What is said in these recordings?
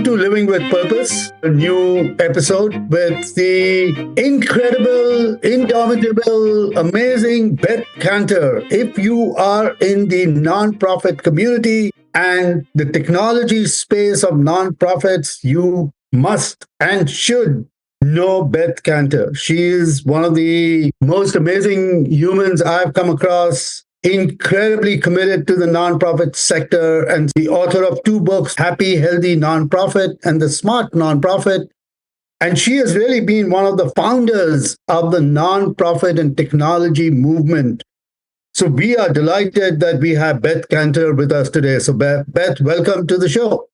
to Living with Purpose, a new episode with the incredible, indomitable, amazing Beth Kanter. If you are in the nonprofit community and the technology space of nonprofits, you must and should know Beth Kanter. She is one of the most amazing humans I've come across, incredibly committed to the nonprofit sector, and the author of 2 books, Happy, Healthy Nonprofit and The Smart Nonprofit. And she has really been one of the founders of the nonprofit and technology movement. So we are delighted that we have Beth Kanter with us today. So Beth, welcome to the show.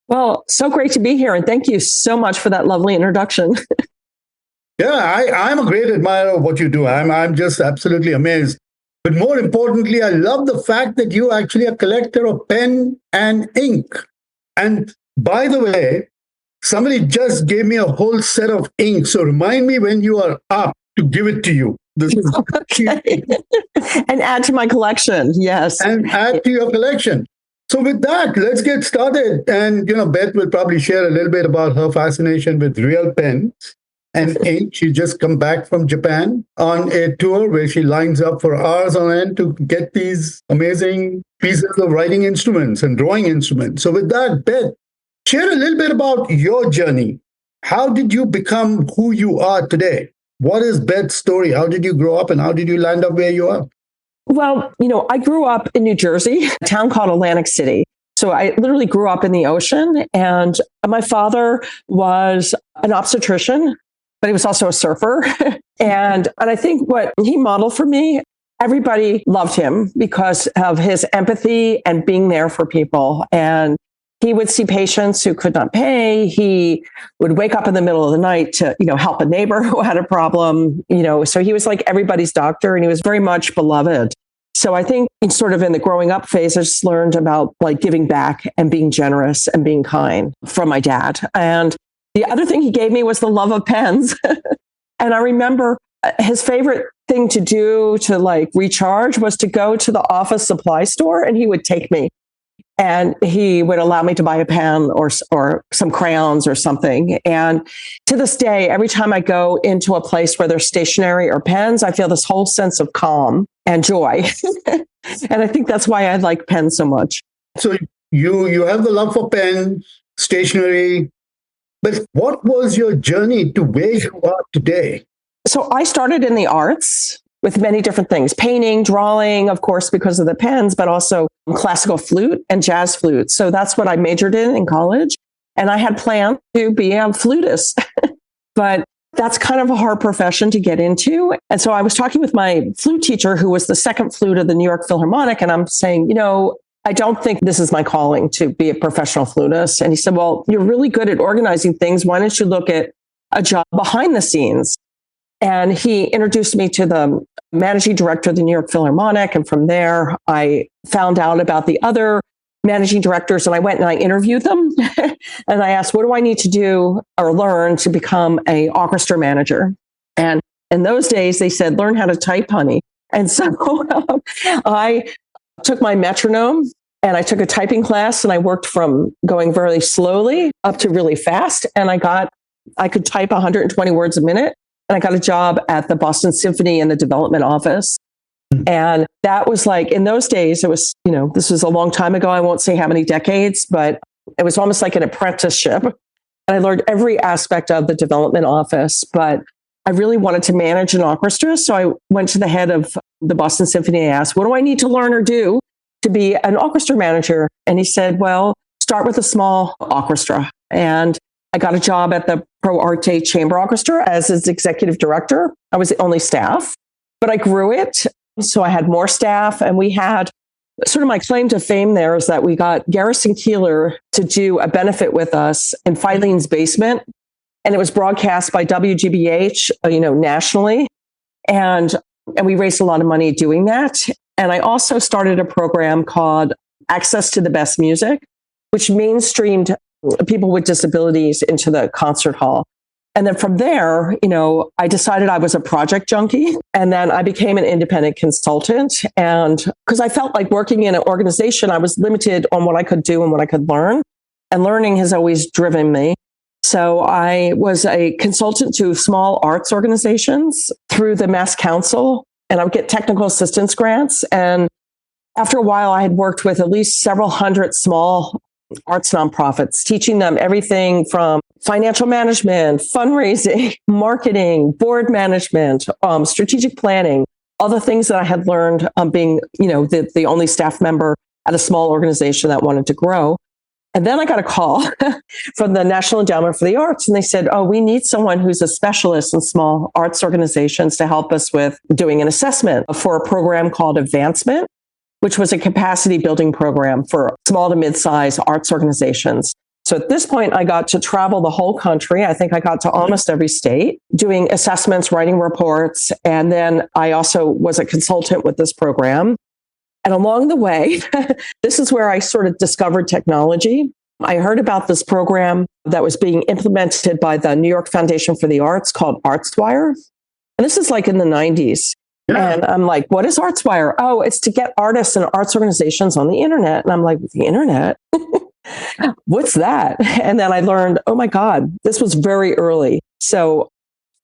Well, so great to be here. And thank you so much for that lovely introduction. Yeah, I'm a great admirer of what you do. I'm just absolutely amazed. But more importantly, I love the fact that you actually are a collector of pen and ink. And by the way, somebody just gave me a whole set of ink. So remind me when you are up to give it to you. Okay. And add to my collection. Yes. And add to your collection. So with that, let's get started. And, Beth will probably share a little bit about her fascination with real pens and ink. She just come back from Japan on a tour where she lines up for hours on end to get these amazing pieces of writing instruments and drawing instruments. So with that, Beth, share a little bit about your journey. How did you become who you are today? What is Beth's story? How did you grow up and how did you land up where you are? Well, I grew up in New Jersey, a town called Atlantic City. So I literally grew up in the ocean, and my father was an obstetrician, but he was also a surfer. and I think what he modeled for me, everybody loved him because of his empathy and being there for people. And he would see patients who could not pay. He would wake up in the middle of the night to, help a neighbor who had a problem, so he was like everybody's doctor, and he was very much beloved. So I think sort of in the growing up phase, I just learned about like giving back and being generous and being kind from my dad. And the other thing he gave me was the love of pens. And I remember his favorite thing to do to like recharge was to go to the office supply store, and he would take me. And he would allow me to buy a pen or some crayons or something. And to this day, every time I go into a place where there's stationery or pens, I feel this whole sense of calm and joy. And I think that's why I like pens so much. So you have the love for pens, stationery, but what was your journey to where you are today? So I started in the arts with many different things, painting, drawing, of course, because of the pens, but also classical flute and jazz flute. So that's what I majored in college. And I had planned to be a flutist, but that's kind of a hard profession to get into. And so I was talking with my flute teacher, who was the second flute of the New York Philharmonic. And I'm saying, I don't think this is my calling to be a professional flutist. And he said, well, you're really good at organizing things. Why don't you look at a job behind the scenes? And he introduced me to the managing director of the New York Philharmonic. And from there, I found out about the other managing directors, and I went and I interviewed them. And I asked, what do I need to do or learn to become an orchestra manager? And in those days, they said, learn how to type, honey. And so I took my metronome and I took a typing class, and I worked from going very slowly up to really fast. And I could type 120 words a minute. And I got a job at the Boston Symphony in the development office. And that was like, in those days, it was, this was a long time ago. I won't say how many decades, but it was almost like an apprenticeship. And I learned every aspect of the development office, but I really wanted to manage an orchestra. So I went to the head of the Boston Symphony and asked, what do I need to learn or do to be an orchestra manager? And he said, well, start with a small orchestra. And I got a job at the Pro Arte Chamber Orchestra as its executive director. I was the only staff, but I grew it. So I had more staff, and we had sort of my claim to fame there is that we got Garrison Keillor to do a benefit with us in Filene's basement. And it was broadcast by WGBH, nationally. And we raised a lot of money doing that. And I also started a program called Access to the Best Music, which mainstreamed people with disabilities into the concert hall. And then from there, I decided I was a project junkie. And then I became an independent consultant. And because I felt like working in an organization, I was limited on what I could do and what I could learn. and learning has always driven me. So I was a consultant to small arts organizations through the Mass Council, and I would get technical assistance grants. And after a while, I had worked with at least several hundred small arts nonprofits, teaching them everything from financial management, fundraising, marketing, board management, strategic planning, all the things that I had learned being, the only staff member at a small organization that wanted to grow. And then I got a call from the National Endowment for the Arts, and they said, oh, we need someone who's a specialist in small arts organizations to help us with doing an assessment for a program called Advancement, which was a capacity building program for small to mid-size arts organizations. So at this point, I got to travel the whole country. I think I got to almost every state doing assessments, writing reports. And then I also was a consultant with this program. And along the way, this is where I sort of discovered technology. I heard about this program that was being implemented by the New York Foundation for the Arts called ArtsWire. And this is like in the 90s. Yeah. And I'm like, what is ArtsWire? Oh, it's to get artists and arts organizations on the internet. And I'm like, the internet? What's that? And then I learned, oh my God, this was very early. So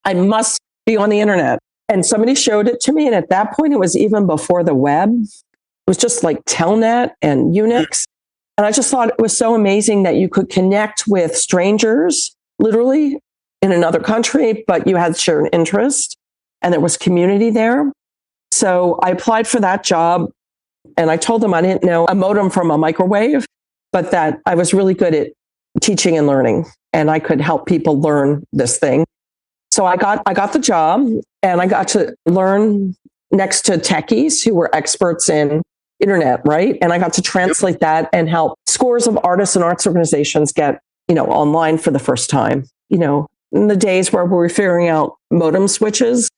I must be on the internet. And somebody showed it to me. And at that point, it was even before the web. It was just like Telnet and Unix. And I just thought it was so amazing that you could connect with strangers, literally in another country, but you had shared interest and there was community there. So I applied for that job and I told them I didn't know a modem from a microwave, but that I was really good at teaching and learning and I could help people learn this thing. So I got the job and I got to learn next to techies who were experts in internet, right? And I got to translate that and help scores of artists and arts organizations get, online for the first time. In the days where we were figuring out modem switches.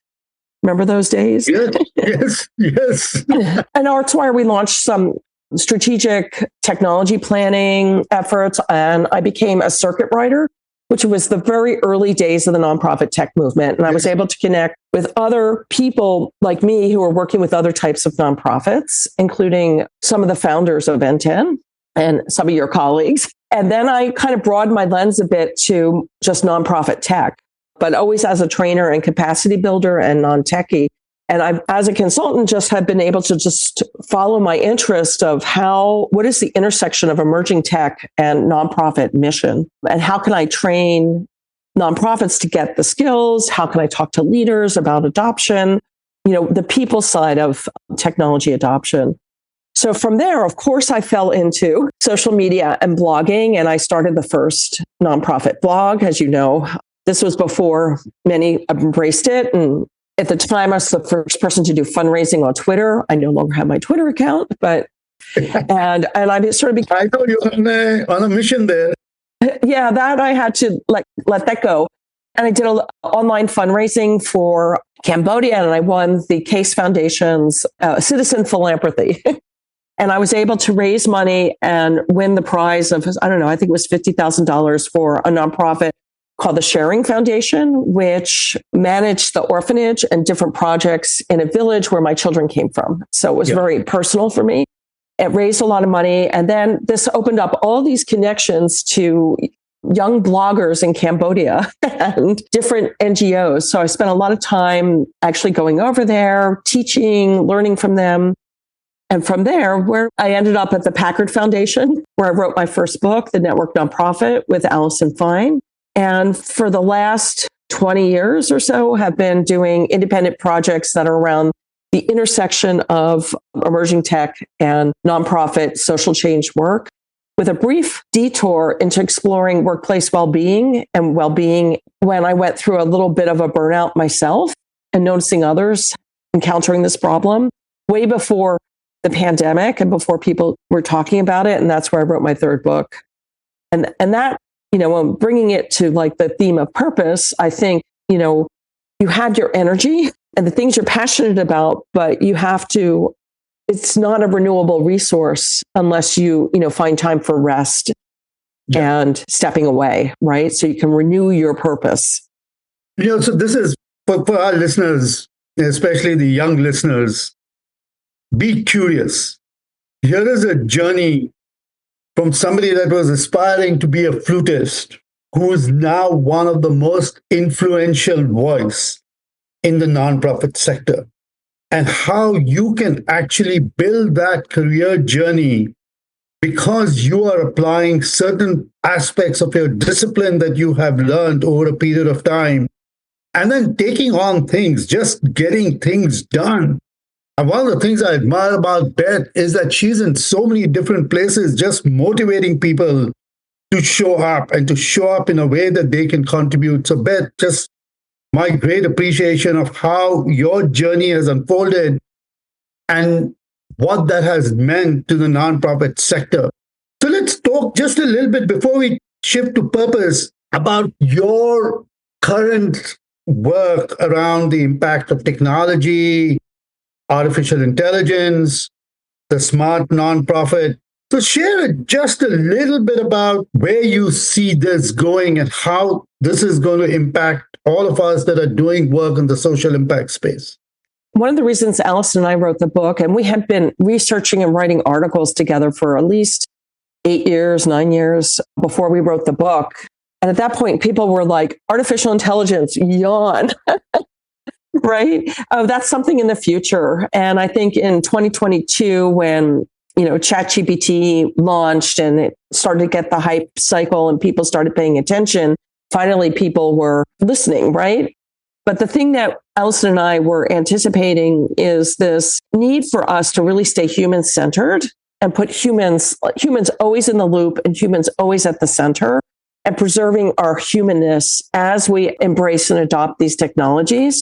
Remember those days? Yes. And ArtsWire, we launched some strategic technology planning efforts, and I became a circuit writer, which was the very early days of the nonprofit tech movement. And I was able to connect with other people like me who were working with other types of nonprofits, including some of the founders of N10 and some of your colleagues. And then I kind of broadened my lens a bit to just nonprofit tech, but always as a trainer and capacity builder and non-techie. And I, as a consultant, just have been able to just follow my interest of what is the intersection of emerging tech and nonprofit mission? And how can I train nonprofits to get the skills? How can I talk to leaders about adoption? The people side of technology adoption. So from there, of course, I fell into social media and blogging, and I started the first nonprofit blog. As you know, this was before many embraced it. And at the time, I was the first person to do fundraising on Twitter. I no longer have my Twitter account, but and I sort of I thought you were on a mission there. Yeah, that I had to let that go. And I did online fundraising for Cambodia, and I won the Case Foundation's Citizen Philanthropy. And I was able to raise money and win the prize of, I think it was $50,000 for a nonprofit called the Sharing Foundation, which managed the orphanage and different projects in a village where my children came from. So it was very personal for me. It raised a lot of money. And then this opened up all these connections to young bloggers in Cambodia and different NGOs. So I spent a lot of time actually going over there, teaching, learning from them. And from there, where I ended up at the Packard Foundation, where I wrote my first book, The Network Nonprofit, with Allison Fine. And for the last 20 years or so, have been doing independent projects that are around the intersection of emerging tech and nonprofit social change work, with a brief detour into exploring workplace well-being and well-being when I went through a little bit of a burnout myself and noticing others encountering this problem way before the pandemic and before people were talking about it. And that's where I wrote my third book. And that, bringing it to like the theme of purpose, I think, you had your energy and the things you're passionate about, but it's not a renewable resource unless you find time for rest and stepping away, right? So you can renew your purpose. So this is for our listeners, especially the young listeners, be curious. Here is a journey from somebody that was aspiring to be a flutist, who is now one of the most influential voice in the nonprofit sector, and how you can actually build that career journey because you are applying certain aspects of your discipline that you have learned over a period of time, and then taking on things, just getting things done. And one of the things I admire about Beth is that she's in so many different places, just motivating people to show up and to show up in a way that they can contribute. So, Beth, just my great appreciation of how your journey has unfolded and what that has meant to the nonprofit sector. So let's talk just a little bit before we shift to purpose about your current work around the impact of technology, artificial intelligence, the smart nonprofit. So share just a little bit about where you see this going and how this is going to impact all of us that are doing work in the social impact space. One of the reasons Allison and I wrote the book, and we had been researching and writing articles together for at least 8 years, 9 years before we wrote the book. And at that point, people were like, artificial intelligence, yawn, right? Oh, that's something in the future. And I think in 2022, when ChatGPT launched and it started to get the hype cycle and people started paying attention, finally people were listening, right? But the thing that Allison and I were anticipating is this need for us to really stay human-centered and put humans always in the loop and humans always at the center, and preserving our humanness as we embrace and adopt these technologies.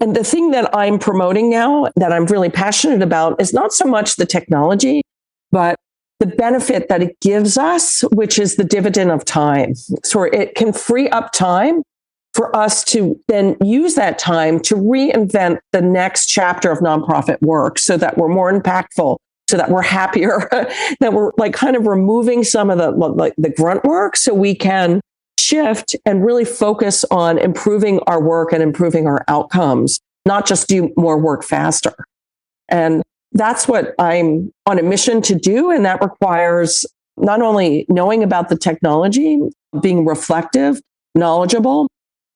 And the thing that I'm promoting now that I'm really passionate about is not so much the technology, but the benefit that it gives us, which is the dividend of time. So it can free up time for us to then use that time to reinvent the next chapter of nonprofit work so that we're more impactful, so that we're happier, that we're like kind of removing some of the grunt work so we can shift and really focus on improving our work and improving our outcomes, not just do more work faster. And that's what I'm on a mission to do. And that requires not only knowing about the technology, being reflective, knowledgeable,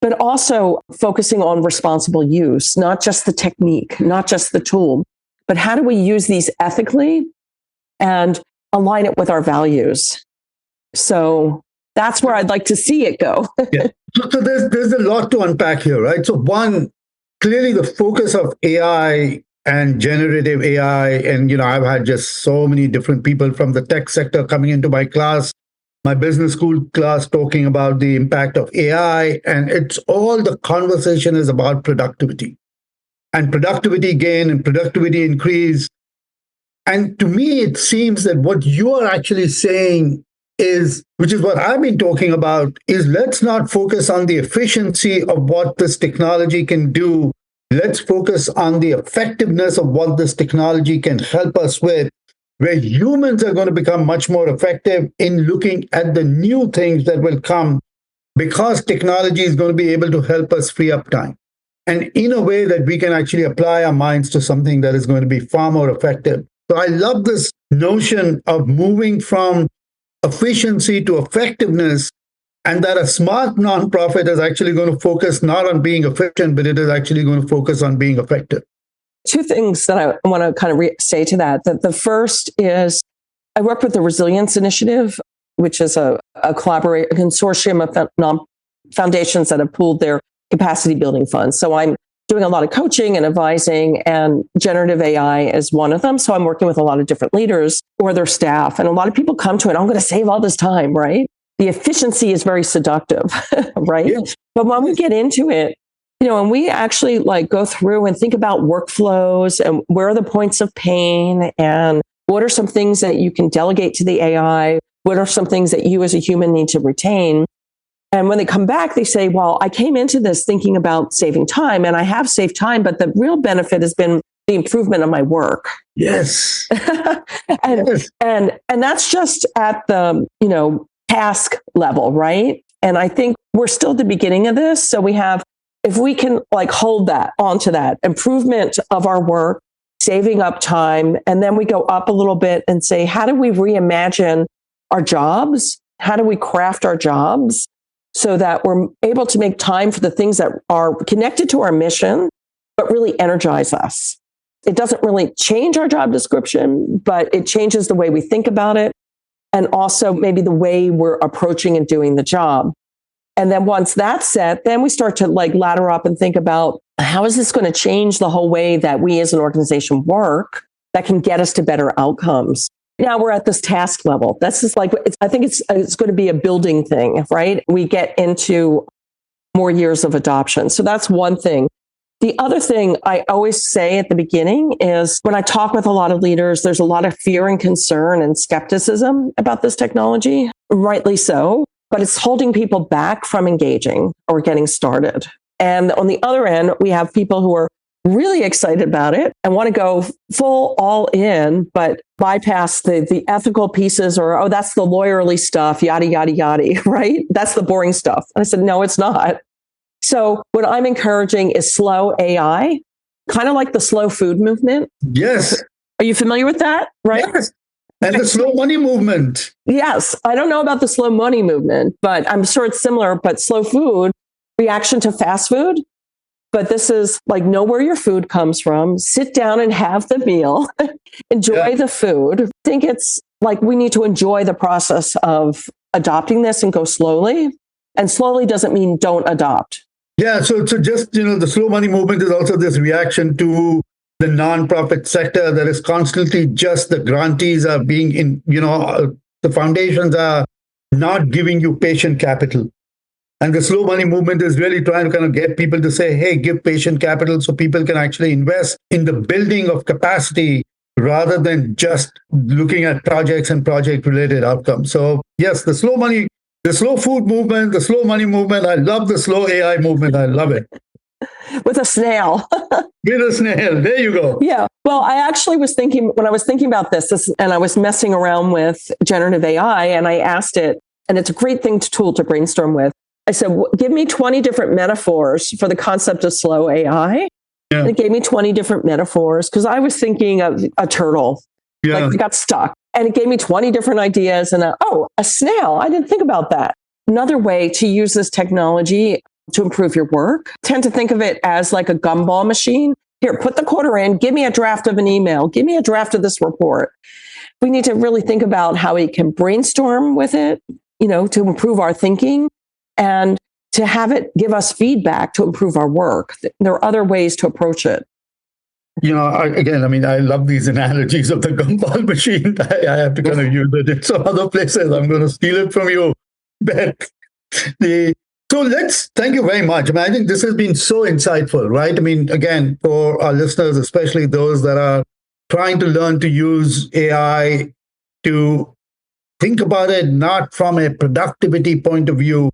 but also focusing on responsible use, not just the technique, not just the tool, but how do we use these ethically and align it with our values? So that's where I'd like to see it go. Yeah. So there's a lot to unpack here, right? So one, clearly the focus of AI and generative AI, and I've had just so many different people from the tech sector coming into my class, my business school class, talking about the impact of AI, and it's all the conversation is about productivity and productivity gain and productivity increase. And to me, it seems that what you are actually saying is, which is what I've been talking about, is let's not focus on the efficiency of what this technology can do. Let's focus on the effectiveness of what this technology can help us with, where humans are going to become much more effective in looking at the new things that will come because technology is going to be able to help us free up time. And in a way that we can actually apply our minds to something that is going to be far more effective. So I love this notion of moving from efficiency to effectiveness, and that a smart nonprofit is actually going to focus not on being efficient, but it is actually going to focus on being effective. Two things that I want to kind of say to that. That the first is I work with the Resilience Initiative, which is a consortium of foundations that have pooled their capacity building funds. So I'm doing a lot of coaching and advising, and generative AI is one of them. So I'm working with a lot of different leaders or their staff. And a lot of people come to it, I'm going to save all this time, right? The efficiency is very seductive, right? Yes. But when we get into it, and we actually go through and think about workflows and where are the points of pain and what are some things that you can delegate to the AI? What are some things that you as a human need to retain? And when they come back, they say, well, I came into this thinking about saving time and I have saved time, but the real benefit has been the improvement of my work. Yes. and that's just at the, task level, right? And I think we're still at the beginning of this. So we have, if we can hold that onto that improvement of our work, saving up time, and then we go up a little bit and say, how do we reimagine our jobs? How do we craft our jobs so that we're able to make time for the things that are connected to our mission, but really energize us? It doesn't really change our job description, but it changes the way we think about it, and also maybe the way we're approaching and doing the job. And then once that's set, then we start to like ladder up and think about, how is this going to change the whole way that we as an organization work that can get us to better outcomes? Now we're at this task level. That's just like, I think it's going to be a building thing, right? We get into more years of adoption. So that's one thing. The other thing I always say at the beginning is, when I talk with a lot of leaders, there's a lot of fear and concern and skepticism about this technology, rightly so, but it's holding people back from engaging or getting started. And on the other end, we have people who are really excited about it and want to go full all in, but bypass the ethical pieces, or, oh, that's the lawyerly stuff, yada, yada, yada, right? That's the boring stuff. And I said, no, it's not. So what I'm encouraging is slow AI, kind of like the slow food movement. Yes. Are you familiar with that? Right? Yes. And the slow money movement. Yes. I don't know about the slow money movement, but I'm sure it's similar. But slow food, reaction to fast food. But this is like, know where your food comes from, sit down and have the meal, enjoy the food. I think it's like, we need to enjoy the process of adopting this and go slowly. And slowly doesn't mean don't adopt. Yeah. So just, the slow money movement is also this reaction to the nonprofit sector that is constantly just, the grantees are being the foundations are not giving you patient capital. And the slow money movement is really trying to kind of get people to say, hey, give patient capital so people can actually invest in the building of capacity rather than just looking at projects and project related outcomes. So yes, the slow food movement, the slow money movement. I love the slow AI movement. I love it. With a snail. With a snail. There you go. Yeah. Well, I actually was thinking, when I was thinking about this, and I was messing around with generative AI, and I asked it, and it's a great tool to brainstorm with. I said, give me 20 different metaphors for the concept of slow AI. Yeah. And it gave me 20 different metaphors, because I was thinking of a turtle. Yeah. Like, it got stuck. And it gave me 20 different ideas, and a snail. I didn't think about that. Another way to use this technology to improve your work, tend to think of it as like a gumball machine. Here, put the quarter in, give me a draft of an email, give me a draft of this report. We need to really think about how we can brainstorm with it, to improve our thinking and to have it give us feedback to improve our work. There are other ways to approach it. I love these analogies of the gumball machine. I have to kind of use it in some other places. I'm going to steal it from you, Beth. Thank you very much. I think this has been so insightful, right? Again, for our listeners, especially those that are trying to learn to use AI, to think about it not from a productivity point of view,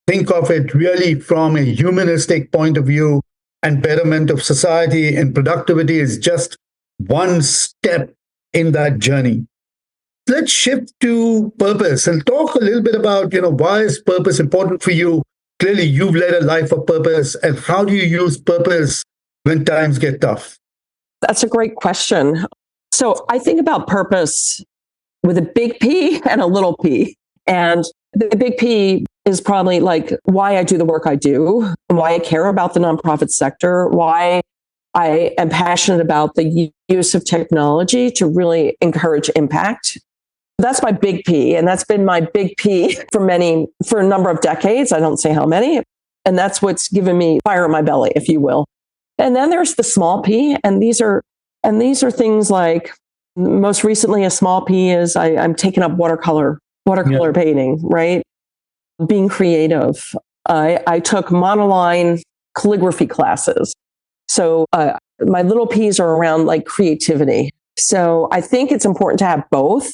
think of it really from a humanistic point of view, and betterment of society, and productivity is just one step in that journey. Let's shift to purpose and talk a little bit about, why is purpose important for you? Clearly, you've led a life of purpose, and how do you use purpose when times get tough? That's a great question. So I think about purpose with a big P and a little p. And the big P is probably like why I do the work I do, why I care about the nonprofit sector, why I am passionate about the use of technology to really encourage impact. That's my big P. And that's been my big P for a number of decades. I don't say how many. And that's what's given me fire in my belly, if you will. And then there's the small P. And these are things like, most recently, a small P is I'm taking up watercolor painting, right? Being creative. I took monoline calligraphy classes. So my little P's are around like creativity. So I think it's important to have both.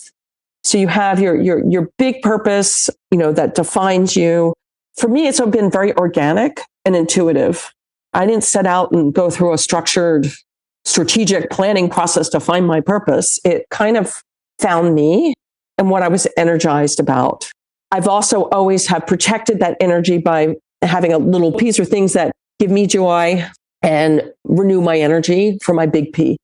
So you have your big purpose, that defines you. For me, it's been very organic and intuitive. I didn't set out and go through a strategic planning process to find my purpose. It kind of found me and what I was energized about. I've also always have protected that energy by having a little piece or things that give me joy and renew my energy for my big P.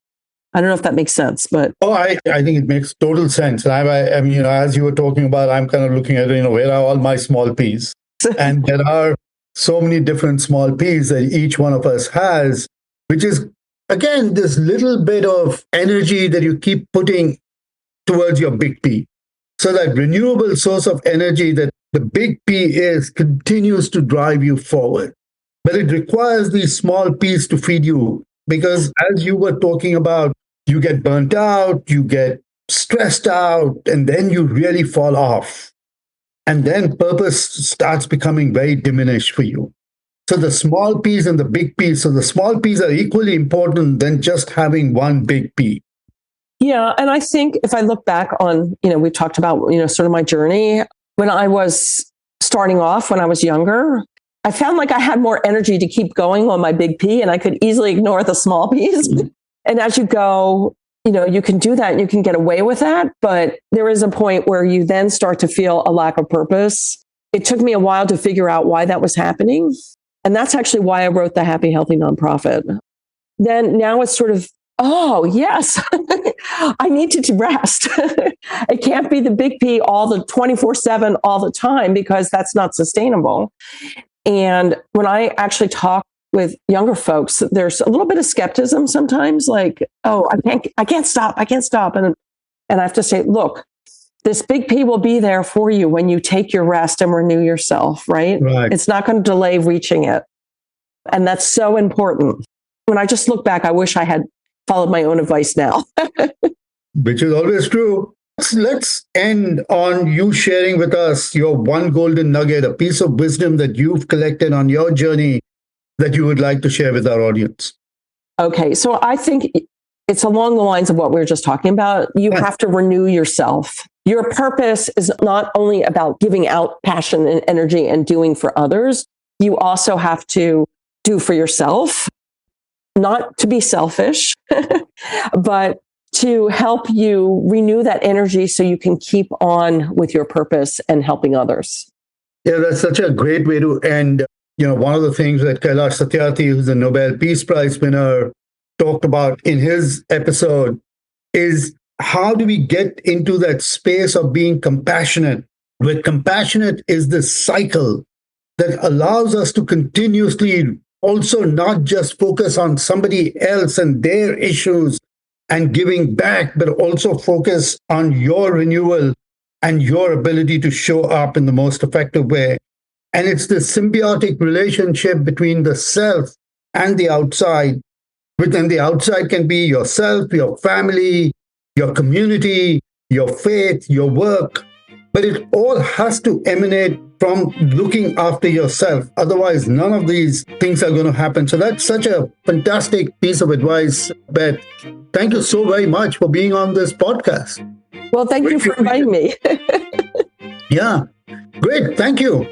I don't know if that makes sense, but Oh, I think it makes total sense. I mean, as you were talking about, I'm kind of looking at, where are all my small P's? And there are so many different small P's that each one of us has, which is, again, this little bit of energy that you keep putting towards your big P. So that renewable source of energy that the big P is continues to drive you forward. But it requires these small P's to feed you, because as you were talking about, you get burnt out, you get stressed out, and then you really fall off. And then purpose starts becoming very diminished for you. So the small P's and the big P's, so the small P's are equally important than just having one big P. yeah. And I think if I look back on, we talked about, sort of my journey when I was starting off, when I was younger, I found like I had more energy to keep going on my big P, and I could easily ignore the small P's. Mm-hmm. And as you go, you can do that and you can get away with that. But there is a point where you then start to feel a lack of purpose. It took me a while to figure out why that was happening. And that's actually why I wrote the Happy, Healthy Nonprofit. Then now it's sort of, oh, yes, I need to rest. It can't be the big P all the 24/7 all the time, because that's not sustainable. And when I actually talk with younger folks, there's a little bit of skepticism sometimes, like, oh, I can't stop. And I have to say, look, this big P will be there for you when you take your rest and renew yourself, right? It's not going to delay reaching it. And that's so important. When I just look back, I wish I had followed my own advice now. Which is always true. Let's end on you sharing with us your one golden nugget, a piece of wisdom that you've collected on your journey that you would like to share with our audience. Okay, so I think it's along the lines of what we were just talking about. You have to renew yourself. Your purpose is not only about giving out passion and energy and doing for others. You also have to do for yourself, not to be selfish, but to help you renew that energy so you can keep on with your purpose and helping others. Yeah, that's such a great way to end. One of the things that Kailash Satyarthi, who's the Nobel Peace Prize winner, talked about in his episode is how do we get into that space of being compassionate? Where compassionate is this cycle that allows us to continuously also not just focus on somebody else and their issues and giving back, but also focus on your renewal and your ability to show up in the most effective way. And it's the symbiotic relationship between the self and the outside. Within the outside can be yourself, your family, your community, your faith, your work. But it all has to emanate from looking after yourself. Otherwise, none of these things are going to happen. So that's such a fantastic piece of advice, Beth. Thank you so very much for being on this podcast. Well, thank you for inviting me. Yeah, great. Thank you.